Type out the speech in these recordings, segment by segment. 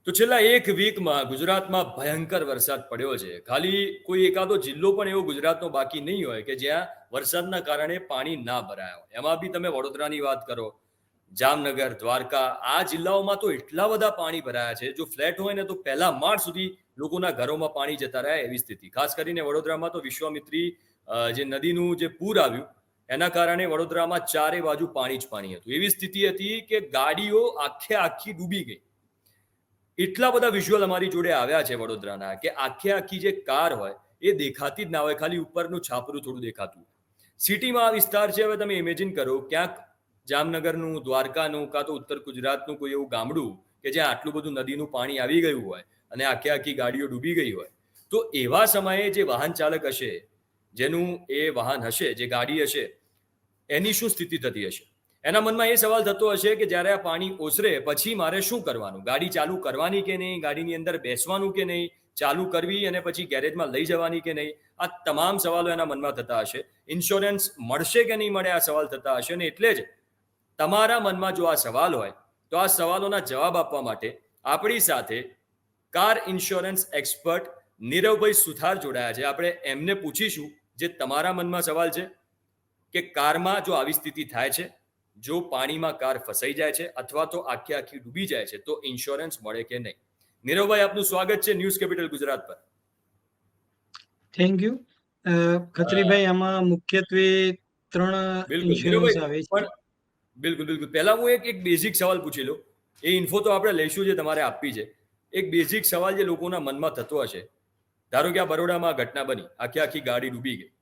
તો છેલ્લા એક વીકમાં ગુજરાતમાં ભયંકર વરસાદ પડ્યો છે. ખાલી કોઈ એકાદો જિલ્લો પણ એવો ગુજરાતનો બાકી નહીં હોય કે જ્યાં વરસાદના કારણે પાણી ના ભરાયા હોય. એમાં બી તમે વડોદરાની વાત કરો, જામનગર, દ્વારકા, આ જિલ્લાઓમાં તો એટલા બધા પાણી ભરાયા છે. જો ફ્લેટ હોય ને તો પહેલા માળ સુધી લોકોના ઘરોમાં પાણી જતા રહ્યા એવી સ્થિતિ. ખાસ કરીને વડોદરામાં તો વિશ્વામિત્રી જે નદીનું જે પૂર આવ્યું એના કારણે વડોદરામાં ચારે બાજુ પાણી જ પાણી હતું. એવી સ્થિતિ હતી કે ગાડીઓ આખે આખી ડૂબી ગઈ. એટલા બધા વિઝ્યુઅલ અમારી જોડે આવ્યા છે વડોદરાના કે આખે આખી જે કાર હોય એ દેખાતી જ ના હોય, ખાલી ઉપરનું છાપરું થોડું દેખાતું. સિટીમાં આ વિસ્તાર છે. હવે તમે ઇમેજિન કરો ક્યાંક જામનગરનું, દ્વારકાનું, કાં તો ઉત્તર ગુજરાતનું કોઈ એવું ગામડું કે જ્યાં આટલું બધું નદીનું પાણી આવી ગયું હોય અને આખે આખી ગાડીઓ ડૂબી ગઈ હોય, તો એવા સમયે જે વાહન ચાલક હશે, જેનું એ વાહન હશે, જે ગાડી હશે, એની શું સ્થિતિ થતી હશે? એના મનમાં એ સવાલ થતો હશે કે જ્યારે આ પાણી ઓસરે પછી મારે શું કરવાનું? ગાડી ચાલુ કરવાની કે નહીં? ગાડીની અંદર બેસવાનું કે નહીં? ચાલુ કરવી અને પછી ગેરેજમાં લઈ જવાની કે નહીં? આ તમામ સવાલો એના મનમાં થતા હશે. ઇન્સ્યોરન્સ મળશે કે નહીં મળે આ સવાલ થતા હશે. અને એટલે જ તમારા મનમાં જો આ સવાલ હોય તો આ સવાલોના જવાબ આપવા માટે આપણી સાથે કાર ઇન્સ્યોરન્સ એક્સપર્ટ નીરવભાઈ સુથાર જોડાયા છે. આપણે એમને પૂછીશું જે તમારા મનમાં સવાલ છે કે કારમાં જો આવી સ્થિતિ થાય છે, જો પાણીમાં કાર ફસાઈ જાય છે અથવા તો આખી આખી ડૂબી જાય છે, તો ઇન્સ્યોરન્સ મળે કે નહીં. નીરવભાઈ, આપનું સ્વાગત છે ન્યૂઝ કેપિટલ ગુજરાત પર. Thank you. ખત્રીભાઈ, આમાં મુખ્યત્વે 3 બિલકુલ ઇન્સ્યોરન્સ આવે છે. પણ બિલકુલ બિલકુલ પહેલા હું એક બેઝિક સવાલ પૂછી લઉં. એ ઇન્ફો તો આપણે લઈશું, જે તમારે આપવી છે. એક બેઝિક સવાલ જે લોકોના મનમાં થતો હશે, ધારો કે આ બરોડામાં ઘટના બની, આખી આખી ગાડી ડૂબી ગઈ.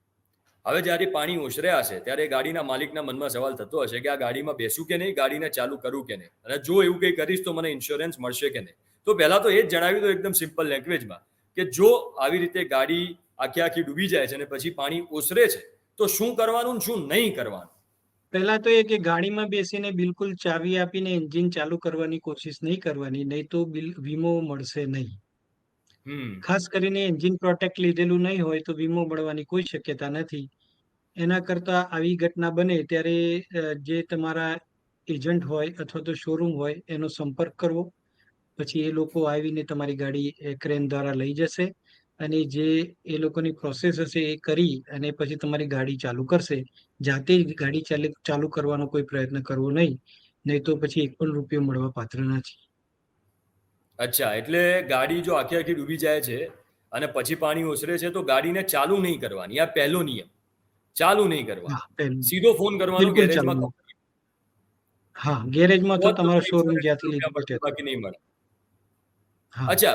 હવે જ્યારે પાણી ઓસર્યા હશે ત્યારે ગાડીના માલિકના મનમાં સવાલ થતો હશે કે આ ગાડીમાં બેસું કે નહીં, ગાડીને ચાલુ કરું કે નહીં, અને જો એવું કંઈ કરીશ તો મને ઇન્સ્યોરન્સ મળશે કે નહીં. તો પહેલા તો એ જ જણાવી દો એકદમ સિમ્પલ લેંગ્વેજમાં કે જો આવી રીતે ગાડી આખી આખી ડૂબી જાય છે અને પછી પાણી ઓસરે છે તો શું કરવાનું ને શું નહીં કરવાનું? પહેલા તો એ કે ગાડીમાં બેસીને બિલકુલ ચાવી આપીને એન્જિન ચાલુ કરવાની કોશિશ નહીં કરવાની, નહીં તો વીમો મળશે નહીં. ખાસ કરીને એન્જિન પ્રોટેક્ટ લીધેલું નહીં હોય તો વીમો મળવાની કોઈ શક્યતા નથી. એના કરતા આવી ઘટના બને ત્યારે જે તમારા એજન્ટ હોય અથવા તો શોરૂમ હોય એનો સંપર્ક કરવો. પછી એ લોકો આવીને તમારી ગાડી ક્રેન દ્વારા લઈ જશે અને જે એ લોકોની પ્રોસેસ હશે એ કરી અને પછી તમારી ગાડી ચાલુ કરશે. જાતે જ ગાડી ચાલુ કરવાનો કોઈ પ્રયત્ન કરવો નહીં તો પછી એક પણ રૂપિયો મળવા પાત્ર નથી. અચ્છા, એટલે ગાડી જો આખી આખી ડૂબી જાય છે અને પછી પાણી ઓસરે છે તો ગાડીને ચાલુ નહીં કરવાની. આ પહેલો નિયમ, ચાલુ નહીં કરવાની. સીધો ફોન કરવાનો ગેરેજમાં. હા, ગેરેજમાં તો તમારો શોરૂમ જ્યાંથી લીધું છે બાકી નહીં મળે. અચ્છા,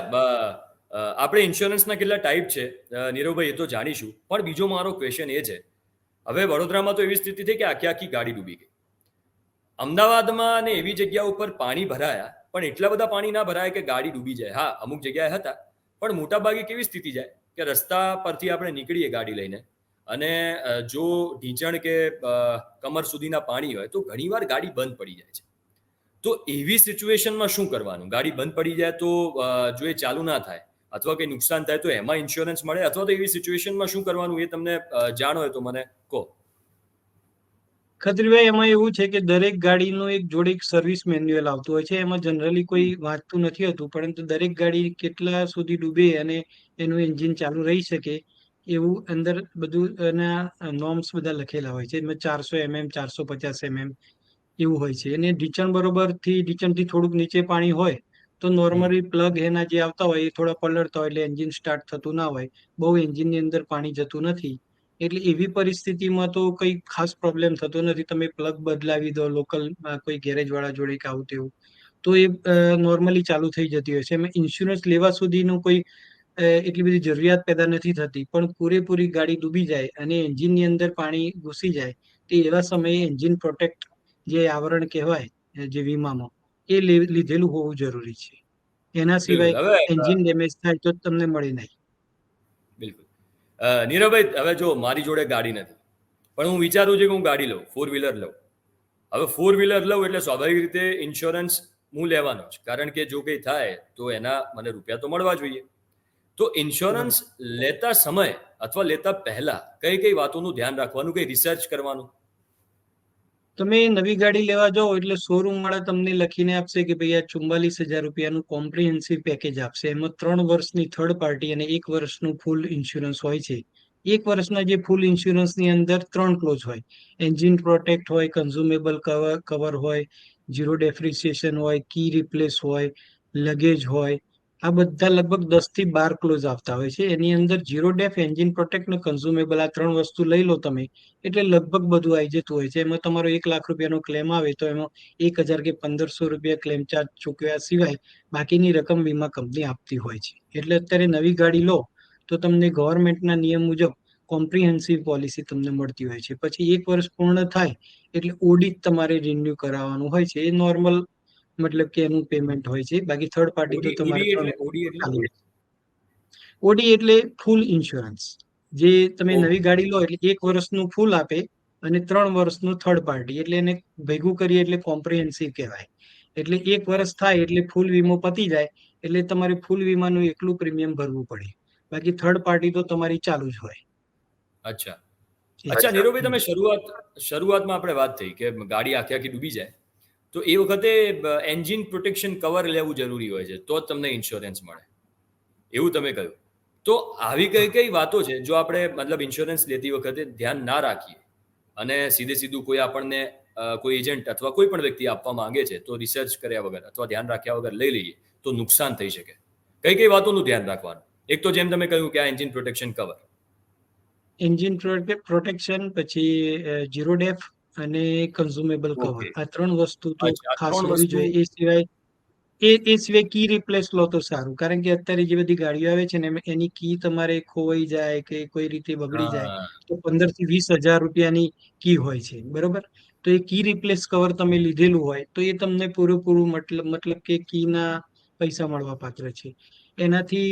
આપણે ઇન્સ્યોરન્સના કેટલા ટાઈપ છે નીરવભાઈ એ તો જાણીશું, પણ બીજો મારો ક્વેશ્ચન એ છે, હવે વડોદરામાં તો એવી સ્થિતિ થઈ કે આખી આખી ગાડી ડૂબી ગઈ. અમદાવાદમાં અને એવી જગ્યા ઉપર પાણી ભરાયા, પણ એટલા બધા પાણી ના ભરાય કે ગાડી ડૂબી જાય. હા, અમુક જગ્યાએ હતા, પણ મોટાભાગે કેવી સ્થિતિ જાય કે રસ્તા પરથી આપણે નીકળીએ ગાડી લઈને અને જો ઢીંચણ કે કમર સુધીના પાણી હોય તો ઘણીવાર ગાડી બંધ પડી જાય છે. તો એવી સિચ્યુએશનમાં શું કરવાનું? ગાડી બંધ પડી જાય તો જો એ ચાલુ ના થાય અથવા કંઈ નુકસાન થાય તો એમાં ઇન્સ્યોરન્સ મળે, અથવા તો એવી સિચ્યુએશનમાં શું કરવાનું એ તમને જાણો હોય તો મને કહો. ખત્રીભાઈ, એમાં એવું છે કે દરેક ગાડીનો એક જોડે એક સર્વિસ મેન્યુઅલ આવતું હોય છે. એમાં જનરલી કોઈ વાંચતું નથી હોતું, પરંતુ દરેક ગાડી કેટલા સુધી ડૂબે અને એનું એન્જિન ચાલુ રહી શકે એવું અંદર બધું એના નોર્મ્સ બધા લખેલા હોય છે. એમાં 400 mm, 450 mm એવું હોય છે. અને ઢીંચણથી થોડુંક નીચે પાણી હોય તો નોર્મલી પ્લગ એના જે આવતા હોય એ થોડા પલળતા હોય એટલે એન્જિન સ્ટાર્ટ થતું ના હોય, બહુ એન્જિનની અંદર પાણી જતું નથી. એટલે એવી પરિસ્થિતિમાં તો કઈ ખાસ પ્રોબ્લેમ થતો નથી. તમે પ્લગ બદલાવી દો લોકલ કોઈ ગેરેજ વાળા જોડે કે આવું તેવું, તો એ નોર્મલી ચાલુ થઈ જતી હોય છે. એમાં ઇન્સ્યોરન્સ લેવા સુધીનું કોઈ એટલી બધી જરૂરિયાત પેદા નથી થતી. પણ પૂરેપૂરી ગાડી ડૂબી જાય અને એન્જિનની અંદર પાણી ઘૂસી જાય તો એવા સમયે એન્જિન પ્રોટેક્ટ જે આવરણ કહેવાય જે વીમામાં, એ લીધેલું હોવું જરૂરી છે. એના સિવાય એન્જિન ડેમેજ થાય તો તમને મળે નહીં. બિલકુલ. નીરવભાઈ, હવે જો મારી જોડે ગાડી નથી, પણ હું વિચારું છું કે હું ગાડી લઉં, 4 વ્હીલર લઉં. હવે 4 વ્હીલર લઉં એટલે સ્વાભાવિક રીતે ઇન્સ્યોરન્સ હું લેવાનો જ, કારણ કે જો કંઈ થાય તો એના મને રૂપિયા તો મળવા જોઈએ. તો ઇન્સ્યોરન્સ લેતા સમય અથવા લેતા પહેલા કઈ કઈ વાતોનું ધ્યાન રાખવાનું, કઈ રિસર્ચ કરવાનું? તમે નવી ગાડી લેવા જાઓ એટલે શોરૂમ વાળા તમને લખીને આપશે કે ભાઈ આ 44,000 રૂપિયાનું કોમ્પ્રિહેન્સિવ પેકેજ આપશે. એમાં 3 વર્ષની થર્ડ પાર્ટી અને 1 વર્ષનું ફૂલ ઇન્સ્યોરન્સ હોય છે. 1 વર્ષના જે ફૂલ ઇન્સ્યોરન્સની અંદર 3 ક્લોઝ હોય. એન્જિન પ્રોટેક્ટ હોય, કન્ઝ્યુમેબલ કવર હોય, ઝીરો ડેપ્રિસિએશન હોય, કી રિપ્લેસ હોય, લગેજ હોય. આ બધા લગભગ 10 થી 12 ક્લોઝ આવતા હોય છે. એની અંદર ઝીરો ડેફ, એન્જિન પ્રોટેક્ટ ને કન્ઝ્યુમેબલ આ 3 વસ્તુ લઈ લો તમે એટલે લગભગ બધું આવી જતું હોય છે. એમાં તમારો 1 લાખ રૂપિયાનો ક્લેમ આવે તો એમાં 1,000 કે 1,500 રૂપિયા ક્લેમ ચાર્જ ચૂકવ્યા સિવાય બાકીની રકમ વીમા કંપની આપતી હોય છે. એટલે અત્યારે નવી ગાડી લો તો તમને ગવર્મેન્ટના નિયમ મુજબ કોમ્પ્રિહેન્સિવ પોલિસી તમને મળતી હોય છે. પછી 1 વર્ષ પૂર્ણ થાય એટલે ઓડિટ તમારે રિન્યુ કરાવવાનું હોય છે. એ નોર્મલ મતલબ કે એનું પેમેન્ટ હોય છે. બાકી થર્ડ પાર્ટી તો તમારે ઓડી એટલે ચાલુ. ઓડી એટલે ફૂલ ઇન્સ્યોરન્સ. જે તમે ઓકે. નવી ગાડી લો એટલે 1 વર્ષનું ફૂલ આપે અને 3 વર્ષનું થર્ડ પાર્ટી, એટલે એને ભેગું કરીએ એટલે કોમ્પ્રિહેન્સિવ કહેવાય. એટલે 1 વર્ષ થાય એટલે ફૂલ વીમો પતી જાય એટલે તમારે ફૂલ વીમાનું એકલું પ્રીમિયમ ભરવું પડે. બાકી થર્ડ પાર્ટી તો તમારી ચાલુ જ હોય. અચ્છા એ અચ્છા છે. નીરવભાઈ, તમે શરૂઆતમાં આપણે વાત થઈ કે ગાડી આખી આખી ડૂબી જાય તો એ વખતે એન્જિન પ્રોટેક્શન કવર લેવું જરૂરી હોય છે તો જ તમને ઇન્સ્યોરન્સ મળે, એવું તમે કહ્યું. તો આવી કઈ કઈ વાતો છે જો આપણે મતલબ ઇન્સ્યોરન્સ લેતી વખતે ધ્યાન ના રાખીએ અને સીધું કોઈ આપણને કોઈ એજન્ટ અથવા કોઈ પણ વ્યક્તિ આપવા માંગે છે તો રિસર્ચ કર્યા વગર અથવા ધ્યાન રાખ્યા વગર લઈ લઈએ તો નુકસાન થઈ શકે? કઈ કઈ વાતોનું ધ્યાન રાખવાનું? એક તો જેમ તમે કહ્યું કે આ engine protection cover. Engine protection, પછી ઝીરો ડેફ અને કન્ઝ્યુમેબલ કવર, ઓકે. આ 3 વસ્તુ તો અચ્છા, આ ખાસ 3 લેવી વસ્તુ. જોઈએ. એ સિવાય કી રિપ્લેસ લો તો સારું, કારણ કે અત્યારે જે બધી ગાડીઓ આવે છે ને એની કી તમારે ખોવાઈ જાય કે કોઈ રીતે બગડી જાય હા. તો 15,000 થી 20,000 રૂપિયાની કી હોય છે, બરોબર? તો એ કી રિપ્લેસ કવર તમે લીધેલું હોય તો એ તમને પૂરેપૂરું મતલબ કે કીના પૈસા મળવા પાત્ર છે. એનાથી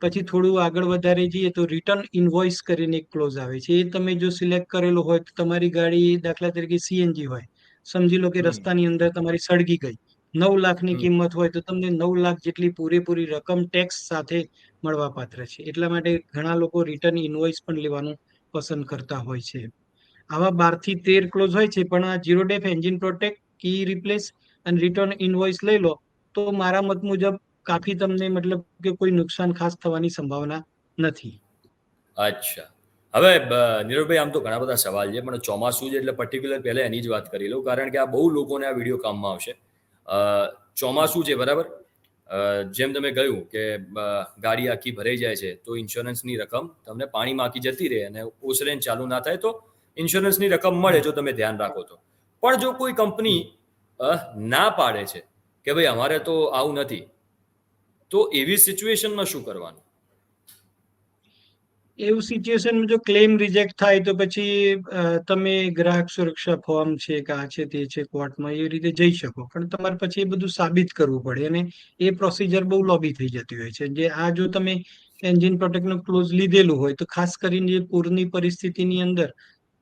પછી થોડું આગળ વધારે જઈએ તો રિટર્ન ઇનવોઇસ કરીને એક ક્લોઝ આવે છે. એ તમે જો સિલેક્ટ કરેલો હોય તો તમારી ગાડી દાખલા તરીકે સીએનજી હોય, સમજી લો કે હમ. રસ્તાની અંદર તમારી સળગી ગઈ, 9 લાખની હમ. કિંમત હોય તો તમને 9 લાખ જેટલી પૂરેપૂરી રકમ ટેક્સ સાથે મળવા પાત્ર છે. એટલા માટે ઘણા લોકો રિટર્ન ઇનવોઇસ પણ લેવાનું પસંદ કરતા હોય છે. આવા 12 થી 13 ક્લોઝ હોય છે, પણ આ ઝીરો ડેફ, એન્જિન પ્રોટેક્ટ, કી રિપ્લેસ અને રિટર્ન ઇનવોઇસ લઈ લો તો મારા મત મુજબ કાફી તમને મતલબ કે કોઈ નુકસાન ખાસ થવાની સંભાવના નથી. અચ્છા. હવે નીરવભાઈ, આમ તો ઘણા બધા સવાલ છે પણ ચોમાસું છે એટલે પર્ટિક્યુલર પહેલા એની જ વાત કરી લઉં કારણ કે આ બહુ લોકોને આ વિડીયો કામમાં આવશે. અ, ચોમાસું છે બરાબર. જેમ તમે કહ્યું કે ગાડી આખી ભરાઈ જાય છે તો ઇન્સ્યોરન્સની રકમ તમને પાણીમાં આખી જતી રહે અને ઓસરેન ચાલુ ના થાય તો ઇન્સ્યોરન્સની રકમ મળે જો તમે ધ્યાન રાખો તો. પણ જો કોઈ કંપની ના પાડે છે કે ભાઈ અમારે તો આવું નથી, તો એવી સિચ્યુએશનમાં શું કરવાનું? એવું સિચ્યુએશનમાં જો ક્લેમ રિજેક્ટ થાય તો પછી તમે ગ્રાહક સુરક્ષા ફોર્મ છે કે આ છે તે છે કોર્ટમાં એ રીતે જઈ શકો, પણ તમારે પછી એ બધું સાબિત કરવું પડે અને એ પ્રોસિજર બહુ લોબી થઈ જતી હોય છે. જે આ જો તમે એન્જિન પ્રોટેક્ટનું ક્લોઝ લીધેલું હોય તો ખાસ કરીને જે પૂરની પરિસ્થિતિની અંદર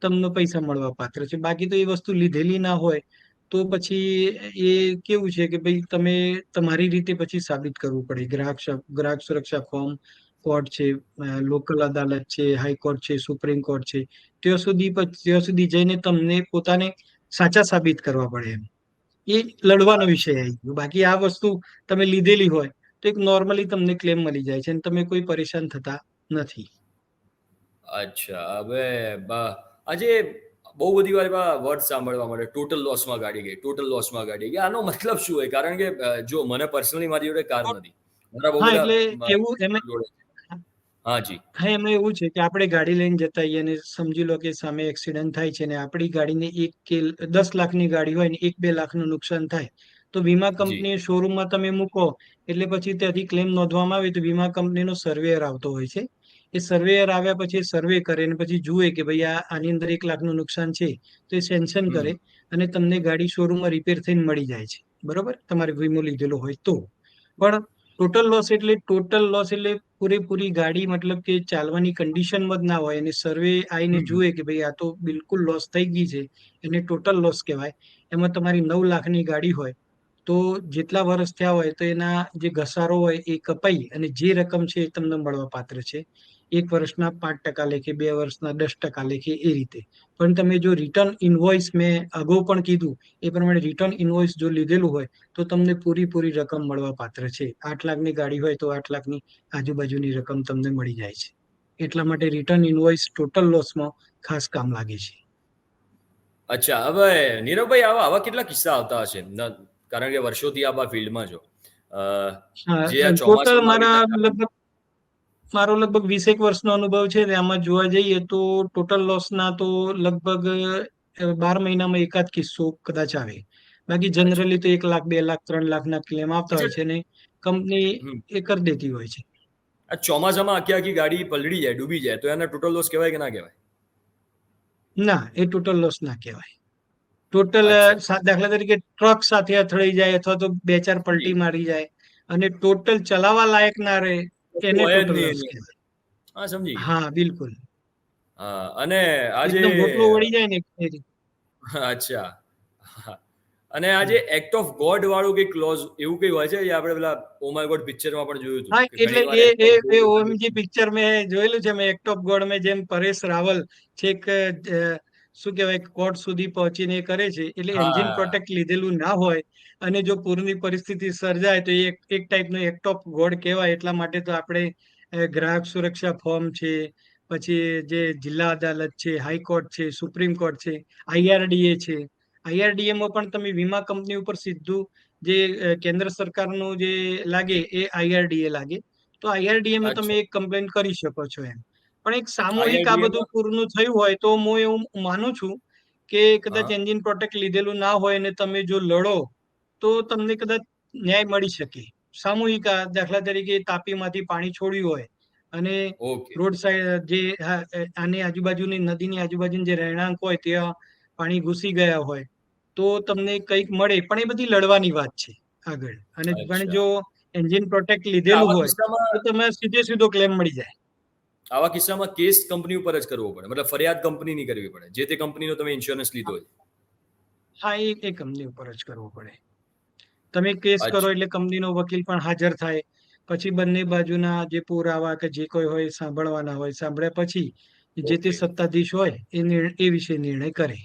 તમને પૈસા મળવા પાત્ર છે. બાકી તો એ વસ્તુ લીધેલી ના હોય તો પછી એ કેવું છે કે ભાઈ તમે તમારી રીતે પછી સાબિત કરવું પડે. ગ્રાહક સુરક્ષા ફોર્મ, કોર્ટ છે, લોકલ અદાલત છે, હાઈકોર્ટ છે, સુપ્રીમ કોર્ટ છે, ત્યાં સુધી જઈને તમને પોતાને સાચા સાબિત કરવા પડે એમ. એ લડવાનો વિષય આવી ગયો. બાકી આ વસ્તુ તમે લીધેલી હોય તો એક નોર્મલી તમને ક્લેમ મળી જાય છે અને તમે કોઈ પરેશાન થતા નથી. અચ્છા. હવે આજે બહુ બધી વાર એવા વર્ડ સાંભળવા મળે, ટોટલ લોસમાં ગાડી ગઈ, ટોટલ લોસમાં ગાડી ગઈ. આનો મતલબ શું હોય? કારણ કે જો મને પર્સનલી મારી જોડે કાર નથી. મારા બહુ હા, બધા એટલે એવું મિત્રો એમાં જોડે છે. હા જી. હા, એમાં એવું છે કે આપણે ગાડી લઈને જતા હોઈએ અને સમજી લો કે સામે એક્સિડન્ટ થાય છે ને આપણી ગાડીને 10 લાખની ગાડી હોય ને 1-2 લાખનું નુકસાન થાય તો વીમા જી. કંપની શોરૂમમાં તમે મૂકો એટલે પછી ત્યાંથી ક્લેમ નોંધવામાં આવે તો વીમા કંપનીનો સર્વેયર આવતો હોય છે. એ સર્વેયર આવ્યા પછી સર્વે કરે અને પછી જુએ કે ભાઈ આની અંદર 1 લાખનું નુકસાન છે તો એ સેન્શન હમ. કરે અને તમને ગાડી શોરૂમમાં રિપેર થઈને મળી જાય છે, બરોબર, તમારે વીમો લીધેલો હોય તો. પણ ટોટલ લોસ એટલે પૂરેપૂરી ગાડી મતલબ કે ચાલવાની કન્ડિશનમાં જ ના હોય અને સર્વે આવીને હમ. જુએ કે ભાઈ આ તો બિલકુલ લોસ થઈ ગઈ છે, એને ટોટલ લોસ કહેવાય. એમાં તમારી 9 લાખની ગાડી હોય તો જેટલા વર્ષ થયા હોય તો એના જે ઘસારો હોય એ કપાઈ અને જે રકમ છે એ તમને મળવા પાત્ર છે. 1 વર્ષના 5% લેખે, 2 વર્ષના 10% લેખે, એ રીતે. પણ તમે જો રિટર્ન ઇનવોઇસ, મેં અગાઉ પણ કીધું એ પ્રમાણે, રિટર્ન ઇનવોઇસ જો લીધેલું હોય તો તમને પૂરી રકમ મળવા પાત્ર છે. 8 લાખની ગાડી હોય તો 8 લાખની આજુબાજુની રકમ તમને મળી જાય છે. એટલા માટે રિટર્ન ઇનવોઇસ ટોટલ લોસમાં ખાસ કામ લાગે છે. અચ્છા, હવે નીરવભાઈ, આવા આવા કેટલા કિસ્સા આવતા હશે? કારણ કે વર્ષોથી આપ આ ફિલ્ડમાં છો. અ, જે આ ટોટલ ચોમાસામાં આવી રીતે મારો લગભગ 20 એક વર્ષનો અનુભવ છે. આમાં જોવા જઈએ તો ટોટલ લોસના તો લગભગ 12 મહિનામાં એકાદ કિસ્સો કદાચ આવે. બાકી અચ્છા. જનરલી તો 1 લાખ, 2 લાખ, 3 લાખના ક્લેમ આવતા અચ્છા. હોય છે અને કંપની હમ. એ કરી દેતી હોય છે. આ ચોમાસામાં આખી આખી ગાડી પલળી જાય, ડૂબી જાય, તો એના ટોટલ લોસ કહેવાય કે ના કહેવાય? ના, એ ટોટલ લોસ ના કહેવાય. ટોટલ અચ્છા. દાખલા તરીકે ટ્રક સાથે અથડાઈ જાય અથવા તો 2 4 પલટી મારી જાય અને ટોટલ ચલાવવા લાયક ના રહે, કશું એને હોય જ ટોટલ નહીં લોસ એની અંદર. કહેવાય. હા, સમજી ગયો. હા, બિલકુલ. હા, અને આજે એકદમ રોટલો વળી જાય ને એ રીતે. અચ્છા. હા. અને આજે એક્ટ ઓફ ગોડ વાળું કઈ ક્લોઝ એવું કઈ હોય છે, જે આપણે પેલા ઓ માય ગોડ પિક્ચરમાં પણ જોયું હતું હા, કે એટલે ઘણી વાર એ એક્ટ એ ઓફ એ ગોડ ઓએમજી પિક્ચર મેં જોયેલું છે. મેં એક્ટ ઓફ ગોડ મેં જેમ પરેશ રાવલ છેક શું કહેવાય, કોર્ટ સુધી પહોંચીને એ કરે છે, એટલે એન્જિન હા. પ્રોટેક્ટ લીધેલું ના હોય અને જો પૂરની પરિસ્થિતિ સર્જાય તો એ એક ટાઈપનો એક્ટ ઓફ ગોડ કહેવાય. એટલા માટે તો આપણે ગ્રાહક સુરક્ષા ફોર્મ છે, પછી જે જિલ્લા અદાલત છે, હાઈકોર્ટ છે, સુપ્રીમ કોર્ટ છે, આઈઆરડીએ છે. આઈઆરડીએમાં પણ તમે વીમા કંપની ઉપર સીધું જે કેન્દ્ર સરકારનું જે લાગે એ આઈઆરડીએ લાગે, તો આઈઆરડીએમાં તમે અચ્છા. એક કમ્પ્લેન કરી શકો છો એમ. પણ એક સામૂહિક આ બધું આઈઆરડીએમાં. પૂરનું થયું હોય તો હું એવું માનું છું કે કદાચ હા. એન્જિન પ્રોટેક્ટ લીધેલું ના હોય અને તમે જો લડો તો તમને કદાચ ન્યાય મળી શકે. સામૂહિક દાખલા તરીકે તાપીમાંથી પાણી છોડ્યું હોય અને ઓકે. રોડ સાઈડ જે આની આજુબાજુની નદીની આજુબાજુની જે રહેણાંક હોય ત્યાં પાણી ઘૂસી ગયા હોય તો તમને કંઈક મળે, પણ એ બધી લડવાની વાત છે આગળ. અને પણ અચ્છા. જો એન્જિન પ્રોટેક્ટ એટલે લીધેલું આવા હોય તો કિસ્સામાં તમે સીધો ક્લેમ મળી જાય. આવા કિસ્સામાં કેસ કંપની ઉપર જ કરવો પડે, મતલબ ફરિયાદ કંપની ની કરવી પડે, જે તે કંપનીનો તમે ઇન્સ્યોરન્સ લીધો છે. હા, એ કંપની ઉપર જ કરવો પડે. તમે કેસ કરો અચ્છા. એટલે કંપનીનો વકીલ પણ હાજર થાય. પછી બંને બાજુના જે પુરાવા કે જે કોઈ હોય સાંભળવાના હોય. સાંભળ્યા પછી જે તે ઓકે. સત્તાધીશ હોય એ વિશે નિર્ણય કરે.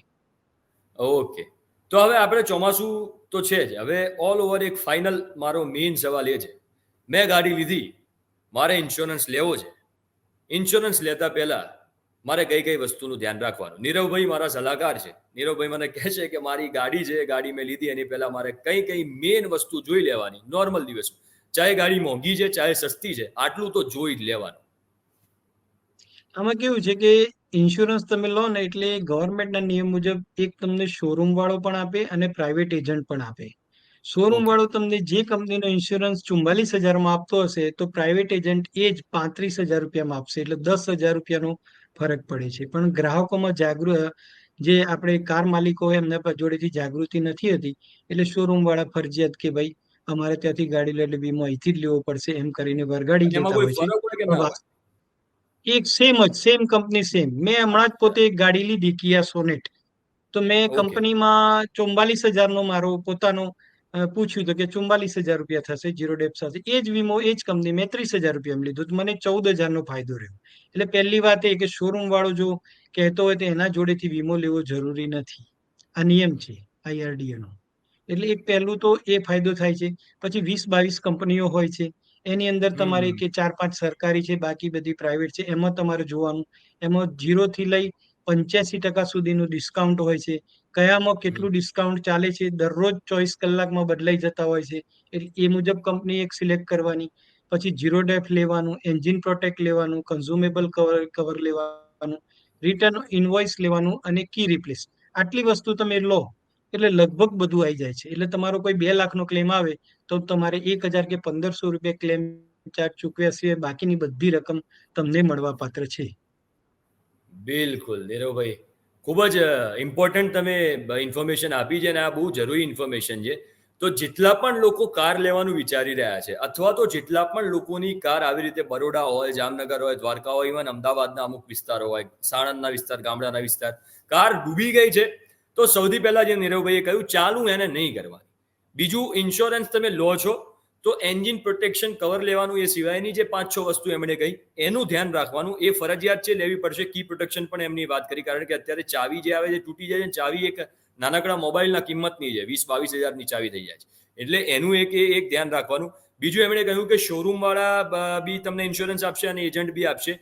ઓકે. તો હવે આપણે ચોમાસું તો છે જ. હવે ઓલ ઓવર એક ફાઇનલ મારો મેઇન સવાલ એ છે. મેં ગાડી લીધી, મારે ઇન્સ્યોરન્સ લેવો છે. ઇન્સ્યોરન્સ લેતા પહેલા મારે કઈ કઈ વસ્તુનું ધ્યાન રાખવાનું? નીરવભાઈ મારા સલાહકાર છે. નીરવભાઈ મને કહે છે કે મારી ગાડી છે, ગાડી મેં લીધી એની પહેલા મારે કઈ કઈ મેઇન વસ્તુ જોઈ લેવાની નોર્મલ દિવસ. ચાહે ગાડી મોંઘી છે, ચાહે સસ્તી છે, આટલું તો જોઈ જ લેવાનું. આમાં કેવું છે કે ઇન્સ્યોરન્સ તમે લો ને એટલે ગવર્મેન્ટના નિયમ મુજબ એક તમને શોરૂમ વાળો પણ આપે અને પ્રાઇવેટ એજન્ટ પણ આપે. Showroom okay. વાળો તમને જે કંપનીનો ઇન્સ્યોરન્સ 44,000માં આપતો હશે તો પ્રાઇવેટ એજન્ટ એ જ 35,000 રૂપિયામાં આપશે. એટલે 10,000 રૂપિયાનો ફરક પડે છે. પણ ગ્રાહકોમાં જે આપણે કાર માલિકો હોય એમના જોડેથી જાગૃતિ નથી હતી, એટલે શોરૂમ વાળા ફરજિયાત કે ભાઈ અમારે ત્યાંથી ગાડી લે એટલે વીમો અહીંથી જ લેવો પડશે એમ કરીને વરગાડી એમાં દેતા કોઈ હોય છે. ફરક હોય કે ના પણ હોય? એક સેમ કંપની સેમ. મેં હમણાં જ પોતે એક ગાડી લીધી કિયા સોનેટ. તો મેં ઓકે. કંપનીમાં 44,000નો મારો પોતાનો પૂછ્યું તો કે 44,000 રૂપિયા થશે જીરો ડેપ સાથે. એ જ વીમો એ જ કંપની મેં 30,000 રૂપિયામાં લીધું તો મને 14,000નો ફાયદો રહ્યો. એટલે પહેલી વાત એ કે શોરૂમ વાળો જો કહેતો હોય તો એના જોડેથી વીમો લેવો જરૂરી નથી. આ નિયમ છે આઈઆરડીએ નો. એટલે એક પહેલું તો એ ફાયદો થાય છે. પછી 20 22 કંપનીઓ હોય છે. એની અંદર તમારે હમ. કે 4 5 સરકારી છે, બાકી બધી પ્રાઇવેટ છે. એમાં તમારે જોવાનું, એમાં 0 થી લઈ 85% સુધીનું ડિસ્કાઉન્ટ હોય છે. કયામાં હમ. કેટલું ડિસ્કાઉન્ટ ચાલે છે દરરોજ 24 કલાકમાં બદલાઈ જતા હોય છે. એટલે એ મુજબ કંપની એક સિલેક્ટ કરવાની. પછી જીરો ડેફ લેવાનું, એન્જિન પ્રોટેક્ટ લેવાનું, કન્ઝ્યુમેબલ કવર લેવાનું, રિટર્ન ઇનવોઇસ લેવાનું અને કી રિપ્લેસ. આટલી વસ્તુ તમે લો એટલે લગભગ બધું આવી જાય છે. એટલે તમારો કોઈ 2 લાખનો ક્લેમ આવે તો તમારે 1,000 કે 1,500 રૂપિયા ક્લેમ ચાર્જ ચૂકવ્યા સિવાય બાકીની બધી રકમ તમને મળવા પાત્ર છે. બિલકુલ, નીરવભાઈ. ખૂબ જ ઇમ્પોર્ટન્ટ તમે ઇન્ફોર્મેશન આપી છે અને આ બહુ જરૂરી ઇન્ફોર્મેશન છે. તો જેટલા પણ લોકો કાર લેવાનું વિચારી રહ્યા છે, અથવા તો જેટલા પણ લોકોની કાર આવી રીતે બરોડા હોય, જામનગર હોય, દ્વારકા હોય, ઇવન અમદાવાદના અમુક વિસ્તારો હોય, સાણંદના વિસ્તાર, ગામડાના વિસ્તાર, કાર ડૂબી ગઈ છે, તો સૌથી પહેલા જે નીરવભાઈએ કહ્યું ચાલુ એને નહીં કરવાની. બીજું, ઇન્સ્યોરન્સ તમે લો છો તો એન્જિન પ્રોટેક્શન કવર લેવાનું, એ સિવાયની જે 5-6 વસ્તુ એમણે કહી એનું ધ્યાન રાખવાનું, એ ફરજિયાત છે, લેવી પડશે. કી પ્રોટેક્શન પણ એમની વાત કરી, કારણ કે અત્યારે ચાવી જે આવે છે તૂટી જાય છે. ચાવી એક નાનકડા મોબાઈલના કિંમતની છે, 20-22 હજારની ચાવી થઈ જાય છે. એટલે એનું એક ધ્યાન રાખવાનું. બીજું, એમણે કહ્યું કે શોરૂમ વાળા બી તમને ઇન્સ્યોરન્સ આપશે અને એજન્ટ બી આપશે.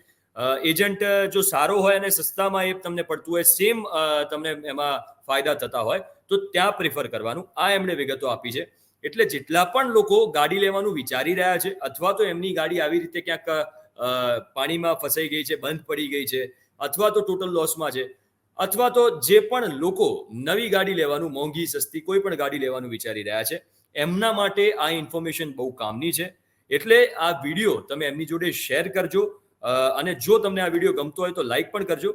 એજન્ટ જો સારો હોય અને સસ્તામાં એ તમને પડતું હોય, સેમ તમને એમાં ફાયદા થતા હોય, તો ત્યાં પ્રિફર કરવાનું. આ એમણે વિગતો આપી છે. એટલે જેટલા પણ લોકો ગાડી લેવાનું વિચારી રહ્યા છે, અથવા તો એમની ગાડી આવી રીતે ક્યાંક પાણીમાં ફસાઈ ગઈ છે, બંધ પડી ગઈ છે, અથવા તો ટોટલ લોસમાં છે, અથવા તો જે પણ લોકો નવી ગાડી લેવાનું, મોંઘી સસ્તી કોઈ પણ ગાડી લેવાનું વિચારી રહ્યા છે, એમના માટે આ ઇન્ફોર્મેશન બહુ કામની છે. એટલે આ વિડીયો તમે એમની જોડે શેર કરજો, અને જો તમને આ વિડીયો ગમતો હોય તો લાઈક પણ કરજો.